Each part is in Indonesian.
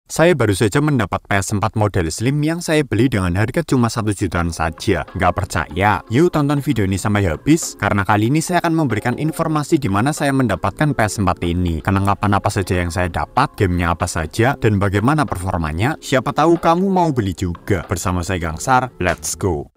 Saya baru saja mendapat PS4 model Slim yang saya beli dengan harga cuma 1 jutaan saja. Nggak percaya? Yuk tonton video ini sampai habis, karena kali ini saya akan memberikan informasi di mana saya mendapatkan PS4 ini, kelengkapan apa saja yang saya dapat, gamenya apa saja, dan bagaimana performanya. Siapa tahu kamu mau beli juga. Bersama saya Gangsar, let's go!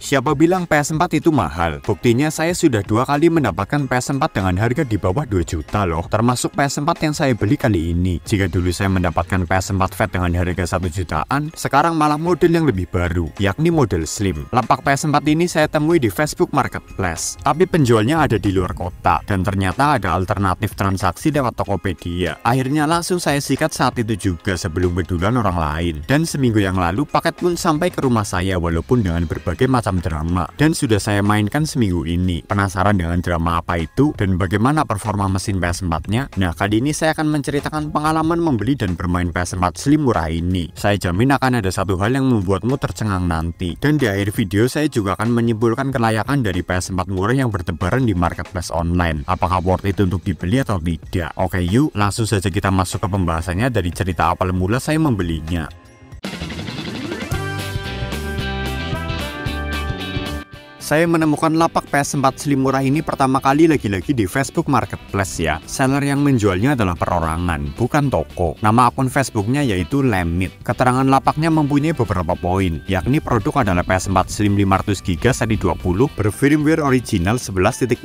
Siapa bilang PS4 itu mahal? Buktinya saya sudah 2 kali mendapatkan PS4 dengan harga di bawah 2 juta loh, termasuk PS4 yang saya beli kali ini. Jika dulu saya mendapatkan PS4 Fat dengan harga 1 jutaan, sekarang malah model yang lebih baru, yakni model Slim. Lapak PS4 ini saya temui di Facebook Marketplace, tapi penjualnya ada di luar kota, dan ternyata ada alternatif transaksi lewat Tokopedia. Akhirnya langsung saya sikat saat itu juga sebelum bedulan orang lain, dan seminggu yang lalu paket pun sampai ke rumah saya walaupun dengan berbagai macam drama, dan sudah saya mainkan seminggu ini. Penasaran dengan drama apa itu dan bagaimana performa mesin PS4-nya? Nah, kali ini saya akan menceritakan pengalaman membeli dan bermain PS4 Slim murah ini. Saya jamin akan ada satu hal yang membuatmu tercengang nanti, dan di akhir video saya juga akan menyimpulkan kelayakan dari PS4 murah yang bertebaran di marketplace online. Apakah worth it untuk dibeli atau tidak? Oke, yuk langsung saja kita masuk ke pembahasannya dari cerita awal mula saya membelinya. Saya menemukan lapak PS4 Slim murah ini pertama kali lagi-lagi di Facebook Marketplace ya. Seller yang menjualnya adalah perorangan, bukan toko. Nama akun Facebooknya yaitu Lemit. Keterangan lapaknya mempunyai beberapa poin, yakni produk adalah PS4 Slim 500GB seri 20 berfirmware original 11.50.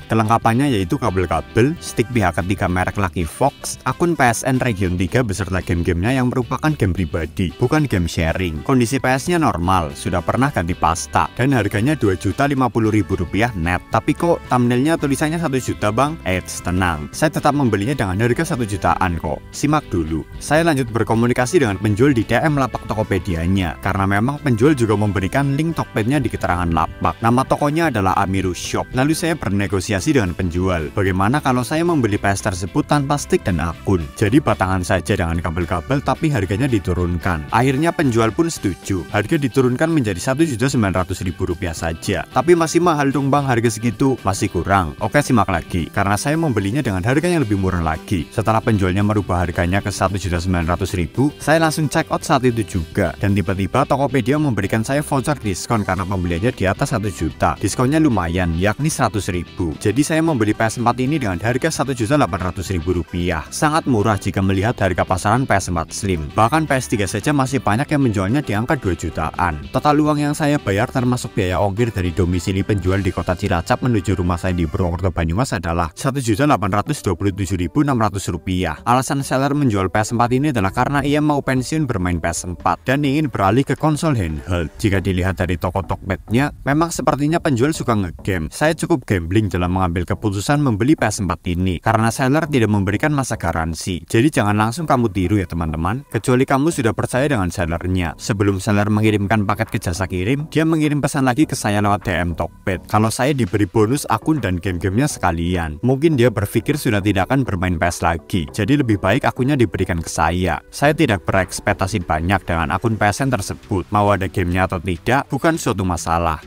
Kelengkapannya yaitu kabel-kabel, stick pihak ketiga merek Lucky Fox, akun PSN Region 3 beserta game-gamenya yang merupakan game pribadi, bukan game sharing. Kondisi PS-nya normal, sudah pernah ganti pasta, dan harganya Rp2.050.000 net. Tapi kok thumbnailnya tulisannya 1 juta bang? Eits, tenang, saya tetap membelinya dengan harga 1 jutaan kok. Simak dulu. Saya lanjut berkomunikasi dengan penjual di DM lapak Tokopedia-nya, karena memang penjual juga memberikan link Tokped-nya di keterangan lapak. Nama tokonya adalah Amiru Shop. Lalu saya bernegosiasi dengan penjual, bagaimana kalau saya membeli PS tersebut tanpa stick dan akun, jadi batangan saja dengan kabel-kabel tapi harganya diturunkan. Akhirnya penjual pun setuju, harga diturunkan menjadi Rp1.900.000 saja. Tapi masih mahal dong bang, harga segitu masih kurang. Oke, simak lagi, karena saya membelinya dengan harga yang lebih murah lagi. Setelah penjualnya merubah harganya ke Rp1.900.000, saya langsung check out saat itu juga, dan tiba-tiba Tokopedia memberikan saya voucher diskon karena pembeliannya di atas 1 juta. Diskonnya lumayan, yakni 100.000. Jadi saya membeli PS4 ini dengan harga Rp1.800.000. Sangat murah jika melihat harga pasaran PS4 Slim. Bahkan PS3 saja masih banyak yang menjualnya di angka 2 jutaan. Total uang yang saya bayar termasuk biaya ongkir dari domisili penjual di kota Cilacap menuju rumah saya di Purwokerto Banyumas adalah Rp1.827.600. Alasan seller menjual PS4 ini adalah karena ia mau pensiun bermain PS4 dan ingin beralih ke konsol handheld. Jika dilihat dari toko Tokped-nya, memang sepertinya penjual suka ngegame. Saya cukup gambling dalam mengambil keputusan membeli PS4 ini karena seller tidak memberikan masa garansi. Jadi jangan langsung kamu tiru ya teman-teman, kecuali kamu sudah percaya dengan sellernya. Sebelum seller mengirimkan paket ke jasa kirim, dia mengirim pesan lagi ke saya lewat DM Tokped kalau saya diberi bonus akun dan game-gamenya sekalian. Mungkin dia berpikir sudah tidak akan bermain PS lagi, jadi lebih baik akunnya diberikan ke saya. Saya tidak berekspektasi banyak dengan akun PSN tersebut. Mau ada gamenya atau tidak bukan suatu masalah.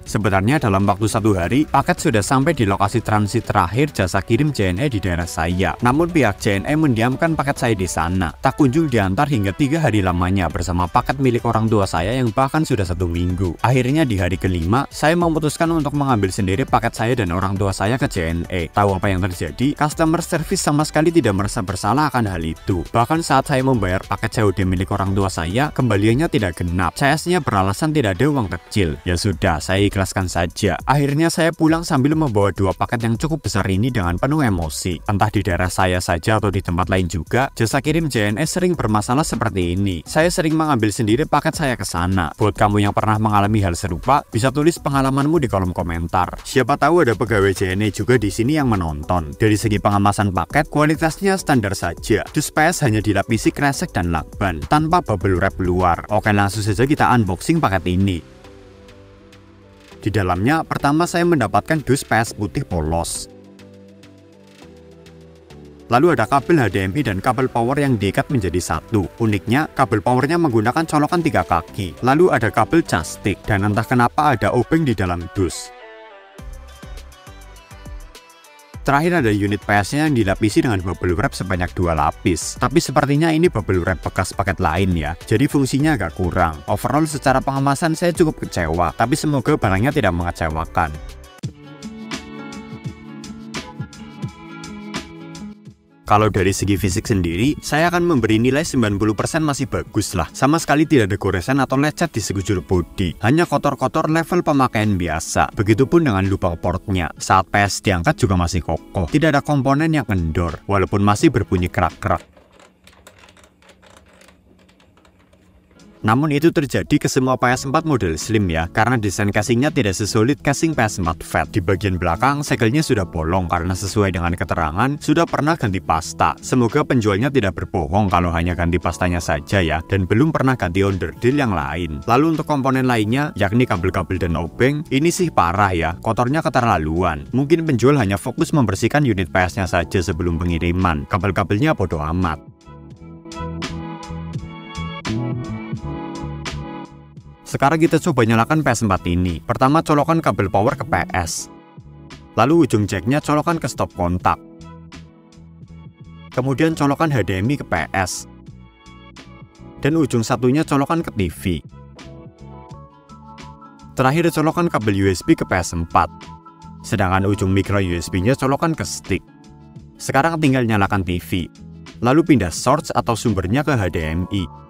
Sebenarnya dalam waktu 1 hari, paket sudah sampai di lokasi transit terakhir jasa kirim JNE di daerah saya. Namun pihak JNE mendiamkan paket saya di sana. Tak kunjung diantar hingga 3 hari lamanya bersama paket milik orang tua saya yang bahkan sudah 1 minggu. Akhirnya di hari kelima, saya memutuskan untuk mengambil sendiri paket saya dan orang tua saya ke JNE. Tahu apa yang terjadi? Customer service sama sekali tidak merasa bersalah akan hal itu. Bahkan saat saya membayar paket COD milik orang tua saya, kembaliannya tidak genap. CS-nya beralasan tidak ada uang kecil. Ya sudah, saya ikhlaskan saja. Akhirnya saya pulang sambil membawa 2 paket yang cukup besar ini dengan penuh emosi. Entah di daerah saya saja atau di tempat lain juga, jasa kirim JNE sering bermasalah seperti ini. Saya sering mengambil sendiri paket saya ke sana. Buat kamu yang pernah mengalami hal serupa, bisa tulis pengalamanmu di kolom komentar. Siapa tahu ada pegawai JNE juga di sini yang menonton. Dari segi pengemasan paket, kualitasnya standar saja. Dus PS hanya dilapisi kresek dan lakban, tanpa bubble wrap luar. Oke, langsung saja kita unboxing paket ini. Di dalamnya, pertama saya mendapatkan dus PS putih polos. Lalu ada kabel HDMI dan kabel power yang diikat menjadi satu. Uniknya, kabel powernya menggunakan colokan 3 kaki. Lalu ada kabel cas stick, dan entah kenapa ada obeng di dalam dus. Terakhir ada unit PS-nya yang dilapisi dengan bubble wrap sebanyak 2 lapis. Tapi sepertinya ini bubble wrap bekas paket lain ya, jadi fungsinya agak kurang. Overall secara pengemasan saya cukup kecewa, tapi semoga barangnya tidak mengecewakan. Kalau dari segi fisik sendiri, saya akan memberi nilai 90% masih bagus lah. Sama sekali tidak ada goresan atau lecet di sekujur bodi. Hanya kotor-kotor level pemakaian biasa. Begitupun dengan lubang portnya. Saat PS diangkat juga masih kokoh. Tidak ada komponen yang kendor, walaupun masih berbunyi kerak-kerak. Namun itu terjadi ke semua PS4 model slim ya, karena desain casingnya tidak sesolid casing PS4 Fat. Di bagian belakang, segelnya sudah bolong karena sesuai dengan keterangan, sudah pernah ganti pasta. Semoga penjualnya tidak berbohong kalau hanya ganti pastanya saja ya, dan belum pernah ganti onderdil yang lain. Lalu untuk komponen lainnya, yakni kabel-kabel dan obeng, ini sih parah ya, kotornya keterlaluan. Mungkin penjual hanya fokus membersihkan unit PS-nya saja sebelum pengiriman. Kabel-kabelnya bodoh amat. Sekarang kita coba nyalakan PS4 ini. Pertama colokan kabel power ke PS. Lalu ujung jacknya colokan ke stop kontak. Kemudian colokan HDMI ke PS. Dan ujung satunya colokan ke TV. Terakhir colokan kabel USB ke PS4. Sedangkan ujung micro USB-nya colokan ke stick. Sekarang tinggal nyalakan TV. Lalu pindah source atau sumbernya ke HDMI.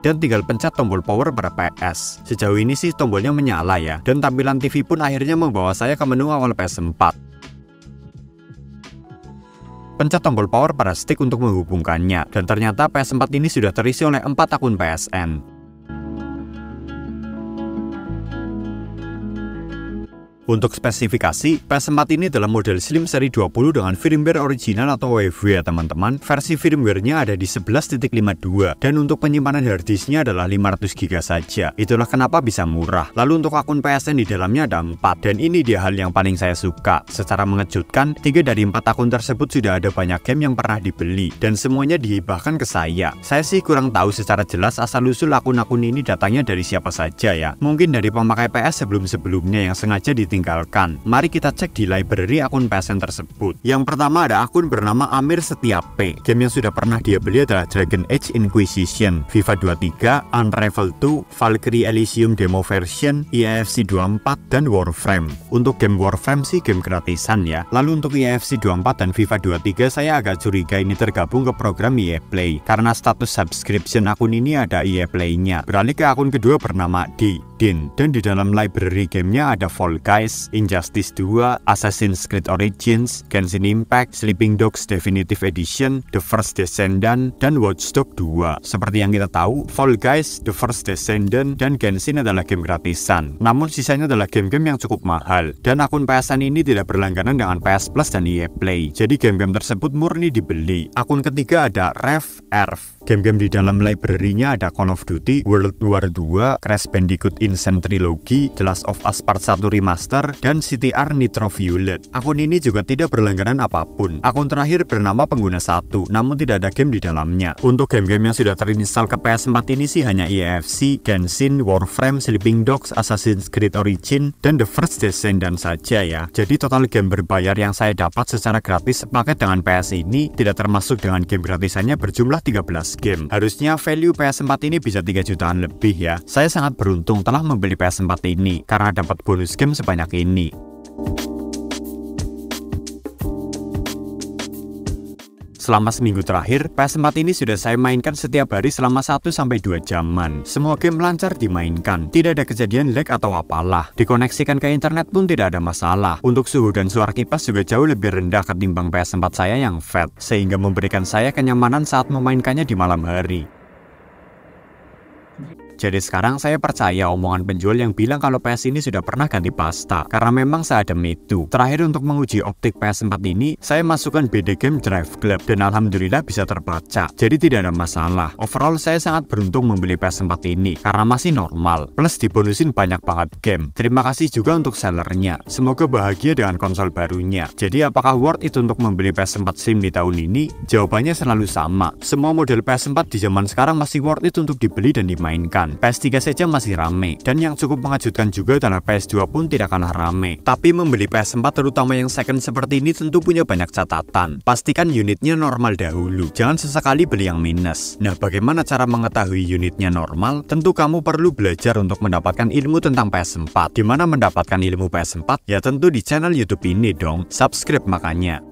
Dan tinggal pencet tombol power pada PS. Sejauh ini sih tombolnya menyala ya, dan tampilan TV pun akhirnya membawa saya ke menu awal PS4. Pencet tombol power pada stick untuk menghubungkannya, dan ternyata PS4 ini sudah terisi oleh 4 akun PSN. Untuk spesifikasi, PS4 ini adalah model slim seri 20 dengan firmware original atau WV ya teman-teman. Versi firmware-nya ada di 11.52 dan untuk penyimpanan harddisknya adalah 500 GB saja. Itulah kenapa bisa murah. Lalu untuk akun PSN di dalamnya ada 4 dan ini dia hal yang paling saya suka. Secara mengejutkan, 3 dari 4 akun tersebut sudah ada banyak game yang pernah dibeli dan semuanya dihibahkan ke saya. Saya sih kurang tahu secara jelas asal-usul akun-akun ini datangnya dari siapa saja ya. Mungkin dari pemakai PS sebelum-sebelumnya yang sengaja tinggalkan. Mari kita cek di library akun PSN tersebut. Yang pertama ada akun bernama Amir Setia P. Game yang sudah pernah dia beli adalah Dragon Age Inquisition, FIFA 23, Unravel 2, Valkyrie Elysium Demo Version, EAFC 24, dan Warframe. Untuk game Warframe sih game gratisan ya. Lalu untuk EAFC 24 dan FIFA 23 saya agak curiga ini tergabung ke program EA Play karena status subscription akun ini ada EA Play-nya. Beralih ke akun kedua bernama Din, dan di dalam library gamenya ada Fall Guys, Injustice 2, Assassin's Creed Origins, Genshin Impact, Sleeping Dogs Definitive Edition, The First Descendant, dan Watch Dogs 2. Seperti yang kita tahu, Fall Guys, The First Descendant, dan Genshin adalah game gratisan. Namun sisanya adalah game-game yang cukup mahal. Dan akun PSN ini tidak berlangganan dengan PS Plus dan EA Play. Jadi game-game tersebut murni dibeli. Akun ketiga ada REV. Game-game di dalam library-nya ada Call of Duty, World War 2, Crash Bandicoot Insane Trilogy, The Last of Us Part 1 Remaster, dan CTR Nitro Violet. Akun ini juga tidak berlangganan apapun. Akun terakhir bernama Pengguna 1, namun tidak ada game di dalamnya. Untuk game-game yang sudah terinstall ke PS4 ini sih hanya EAFC, Genshin, Warframe, Sleeping Dogs, Assassin's Creed Origins, dan The First Descendant saja ya. Jadi total game berbayar yang saya dapat secara gratis sepaket dengan PS ini tidak termasuk dengan game gratisannya berjumlah 13 game. Harusnya value PS4 ini bisa 3 jutaan lebih ya. Saya sangat beruntung telah membeli PS4 ini karena dapat bonus game sebanyak ini. Selama seminggu terakhir, PS4 ini sudah saya mainkan setiap hari selama 1-2 jaman. Semua game lancar dimainkan, tidak ada kejadian lag atau apalah. Dikoneksikan ke internet pun tidak ada masalah. Untuk suhu dan suara kipas juga jauh lebih rendah ketimbang PS4 saya yang fat, sehingga memberikan saya kenyamanan saat memainkannya di malam hari. Jadi sekarang saya percaya omongan penjual yang bilang kalau PS ini sudah pernah ganti pasta, karena memang seadem itu. Terakhir untuk menguji optik PS4 ini, saya masukkan BD Game Drive Club dan alhamdulillah bisa terbaca. Jadi tidak ada masalah. Overall saya sangat beruntung membeli PS4 ini karena masih normal, plus dibonusin banyak banget game. Terima kasih juga untuk sellernya. Semoga bahagia dengan konsol barunya. Jadi apakah worth it untuk membeli PS4 Slim di tahun ini? Jawabannya selalu sama. Semua model PS4 di zaman sekarang masih worth it untuk dibeli dan dimainkan. PS3 saja masih rame, dan yang cukup mengejutkan juga adalah PS2 pun tidak kalah rame. Tapi membeli PS4 terutama yang second seperti ini tentu punya banyak catatan. Pastikan unitnya normal dahulu, jangan sesekali beli yang minus. Nah, bagaimana cara mengetahui unitnya normal? Tentu kamu perlu belajar untuk mendapatkan ilmu tentang PS4. Dimana mendapatkan ilmu PS4? Ya tentu di channel YouTube ini dong. Subscribe makanya.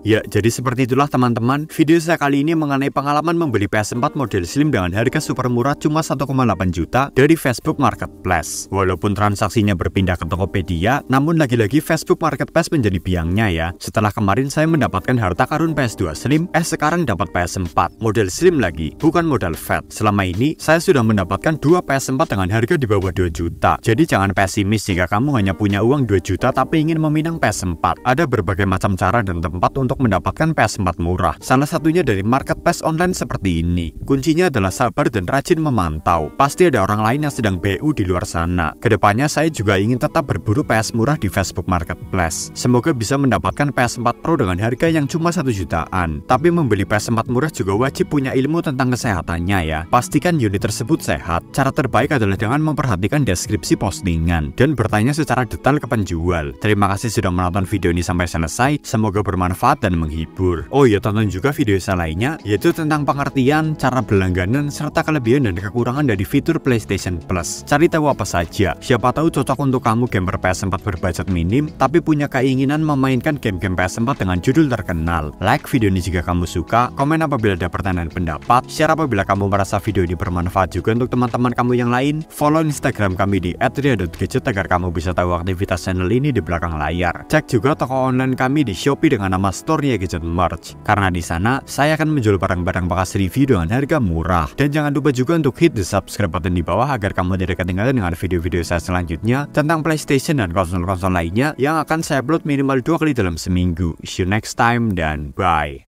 Ya, jadi seperti itulah teman-teman, video saya kali ini mengenai pengalaman membeli PS4 model Slim dengan harga super murah cuma 1,8 juta dari Facebook Marketplace. Walaupun transaksinya berpindah ke Tokopedia, namun lagi-lagi Facebook Marketplace menjadi biangnya ya. Setelah kemarin saya mendapatkan harta karun PS2 Slim, sekarang dapat PS4 model Slim lagi, bukan model Fat. Selama ini saya sudah mendapatkan 2 PS4 dengan harga di bawah 2 juta. Jadi jangan pesimis jika kamu hanya punya uang 2 juta tapi ingin meminang PS4. Ada berbagai macam cara dan tempat untuk mendapatkan PS4 murah. Salah satunya dari marketplace online seperti ini. Kuncinya adalah sabar dan rajin memantau. Pasti ada orang lain yang sedang BU di luar sana. Kedepannya saya juga ingin tetap berburu PS murah di Facebook Marketplace. Semoga bisa mendapatkan PS4 Pro dengan harga yang cuma 1 jutaan. Tapi membeli PS4 murah juga wajib punya ilmu tentang kesehatannya ya. Pastikan unit tersebut sehat. Cara terbaik adalah dengan memperhatikan deskripsi postingan dan bertanya secara detail ke penjual. Terima kasih sudah menonton video ini sampai selesai. Semoga bermanfaat dan menghibur. Oh ya, tonton juga video saya lainnya, yaitu tentang pengertian, cara berlangganan, serta kelebihan dan kekurangan dari fitur PlayStation Plus. Cari tahu apa saja. Siapa tahu cocok untuk kamu gamer PS4 berbudget minim, tapi punya keinginan memainkan game-game PS4 dengan judul terkenal. Like video ini jika kamu suka, komen apabila ada pertanyaan pendapat, share apabila kamu merasa video ini bermanfaat juga untuk teman-teman kamu yang lain, follow Instagram kami di @ria.gadget agar kamu bisa tahu aktivitas channel ini di belakang layar. Cek juga toko online kami di Shopee dengan nama Ria Gadget Merch, karena di sana saya akan menjual barang-barang bekas review dengan harga murah. Dan jangan lupa juga untuk hit the subscribe button di bawah agar kamu tidak ketinggalan dengan video-video saya selanjutnya tentang PlayStation dan konsol-konsol lainnya yang akan saya upload minimal 2 kali dalam seminggu. See you next time dan bye.